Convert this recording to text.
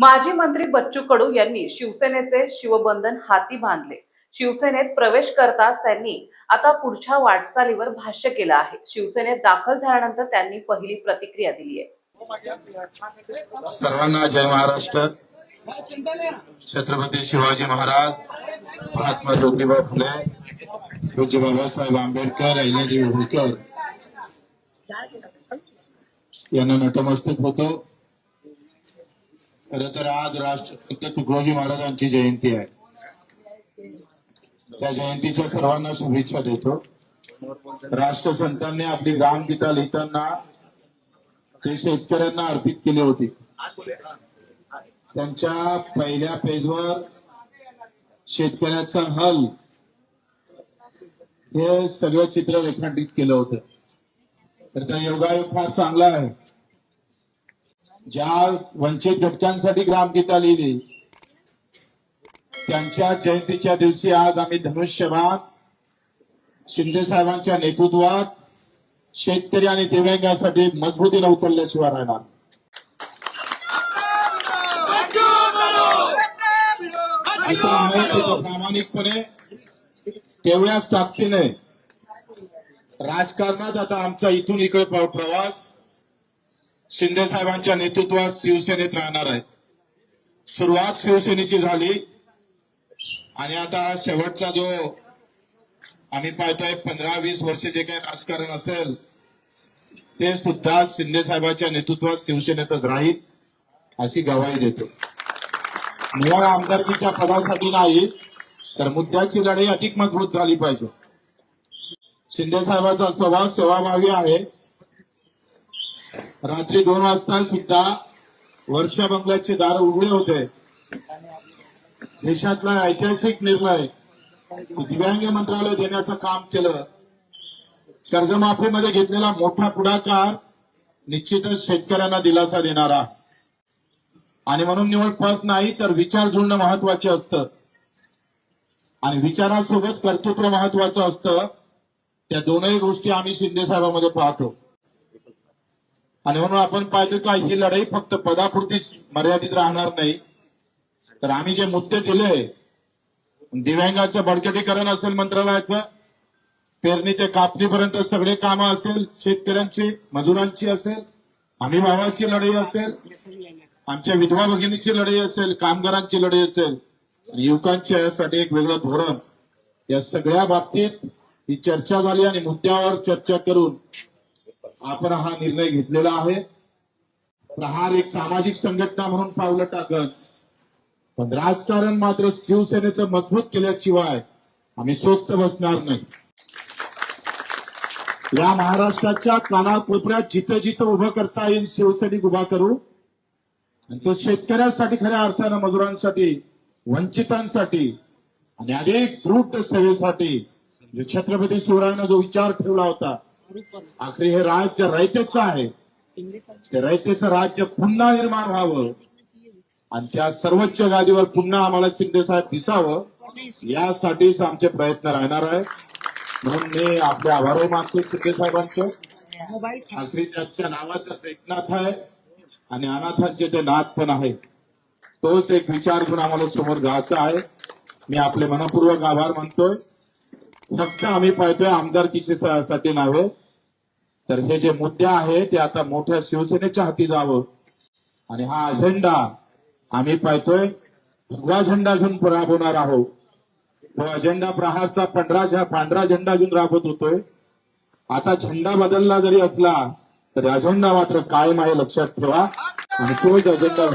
माजी मंत्री बच्चू कडू यांनी शिवसेनेचे शिवबंधन हाती बांधले। शिवसेनेत प्रवेश करताच त्यांनी आता पुढच्या वाटचालीवर भाष्य केलं आहे। शिवसेनेत दाखल झाल्यानंतर त्यांनी पहिली प्रतिक्रिया दिली आहे। सर्वांना जय महाराष्ट्र। छत्रपती शिवाजी महाराज, महात्मा ज्योतिबा फुले, पूज्य बाबासाहेब आंबेडकर, अहिल्यादेवी होळकर यांना नतमस्तक होतो। खरं तर आज राष्ट्रपिता तुकडोजी महाराजांची जयंती आहे। त्या जयंतीच्या सर्वांना शुभेच्छा देतो। राष्ट्रसंतांनी आपली ग्रामगीता लिहिताना ते शेतकऱ्यांना अर्पित केली होती। त्यांच्या पहिल्या पेजवर शेतकऱ्याचा हल हे सगळं चित्र रेखांकित केलं होतं। तर त्या योगायोग फार चांगला आहे। ज्या वंचित घटकांसाठी ग्रामगीता लिहिली त्यांच्या जयंतीच्या दिवशी आज आम्ही धनुष्यबाण शिंदे साहेबांच्या नेतृत्वात शेतकरी आणि दिव्यांगांसाठी मजबूतीने उचलल्याशिवाय राहणार। प्रामाणिकपणे तेवढ्याच ताकदीने राजकारणात आता आमचा इथून इकडे प्रवास शिंदे साहेबांच्या नेतृत्वात शिवसेनेत राहणार आहे। सुरुवात शिवसेनेची झाली आणि आता शेवटचा जो आम्ही पाहतोय 15-20 वर्ष जे काही राजकारण असेल ते सुद्धा शिंदे साहेबांच्या नेतृत्वात शिवसेनेतच राहील अशी ग्वाही देतो। निवड आमदारकीच्या पदासाठी नाही तर मुद्द्याची लढाई अधिक मजबूत झाली पाहिजे। शिंदे साहेबांचा स्वभाव सेवाभावी आहे। रात्री 2 वाजता सुद्धा वर्षा बंगल्याचे दार उघडे होते। देशातला ऐतिहासिक निर्णय दिव्यांग मंत्रालय देण्याचं काम केलं। कर्जमाफीमध्ये घेतलेला मोठा पुढाकार निश्चितच शेतकऱ्यांना दिलासा देणारा आणि म्हणून निवड पद नाही तर विचार जुळणं महत्वाचे असतं आणि विचारासोबत कर्तृत्व महत्वाचं असतं। त्या दोनही गोष्टी आम्ही शिंदे साहेबांमध्ये पाहतो आणि म्हणून आपण पाहतो का ही लढाई फक्त पदापुरतीच मर्यादित राहणार नाही तर आम्ही जे मुद्दे दिले दिव्यांगाचं बळकटीकरण असेल, मंत्रालयाचं पेरणी ते कापणीपर्यंत सगळे कामं असेल, शेतकऱ्यांची मजुरांची असेल, हमी भावाची लढाई असेल, आमच्या विधवा भगिनीची लढाई असेल, कामगारांची लढाई असेल, युवकांच्यासाठी एक वेगळं धोरण, या सगळ्या बाबतीत ही चर्चा झाली आणि मुद्द्यावर चर्चा करून आपण हा निर्णय घेतलेला आहे। प्रहार एक सामाजिक संघटना म्हणून पावलं टाकत पण राजकारण मात्र शिवसेनेचं मजबूत केल्याशिवाय आम्ही स्वस्थ बसणार नाही। या महाराष्ट्राच्या कानाकोपऱ्यात जिथं जिथं उभं करता येईल शिवसैनिक उभा करू आणि तो शेतकऱ्यांसाठी, खऱ्या अर्थानं मजुरांसाठी, वंचितांसाठी आणि अधिक द्रुत सेवेसाठी जो छत्रपती शिवरायानं जो विचार ठेवला होता, आखरी हे राज्य रयतेचं आहे, ते रयतेचं राज्य पुन्हा निर्माण व्हावं आणि त्या सर्वोच्च गादीवर पुन्हा आम्हाला शिंदे साहेब दिसावं यासाठीच आमचे प्रयत्न राहणार आहे। म्हणून मी आपले आभारही मानतो शिंदे साहेबांचे। आखरी त्याच्या नावाचं एकनाथ आहे आणि अनाथांचे ते नाथ पण आहे। तोच एक विचार घेऊन आम्हाला समोर जायचा आहे। मी आपले मनपूर्वक आभार मानतोय। फक्त आम्ही पाहतोय आमदारकीचे साठी नव्हे तर हे जे मुद्दे आहे ते आता मोठ्या शिवसेनेच्या हाती जावं आणि हा अजेंडा आम्ही पाहतोय भगवा झेंडा घेऊन राबवणार आहोत। तो अजेंडा प्रहारचा पांढरा झेंडा घेऊन राबवत होतोय। आता झेंडा बदलला जरी असला तरी अजेंडा मात्र कायम आहे, लक्षात ठेवा आणि तोच अजेंडा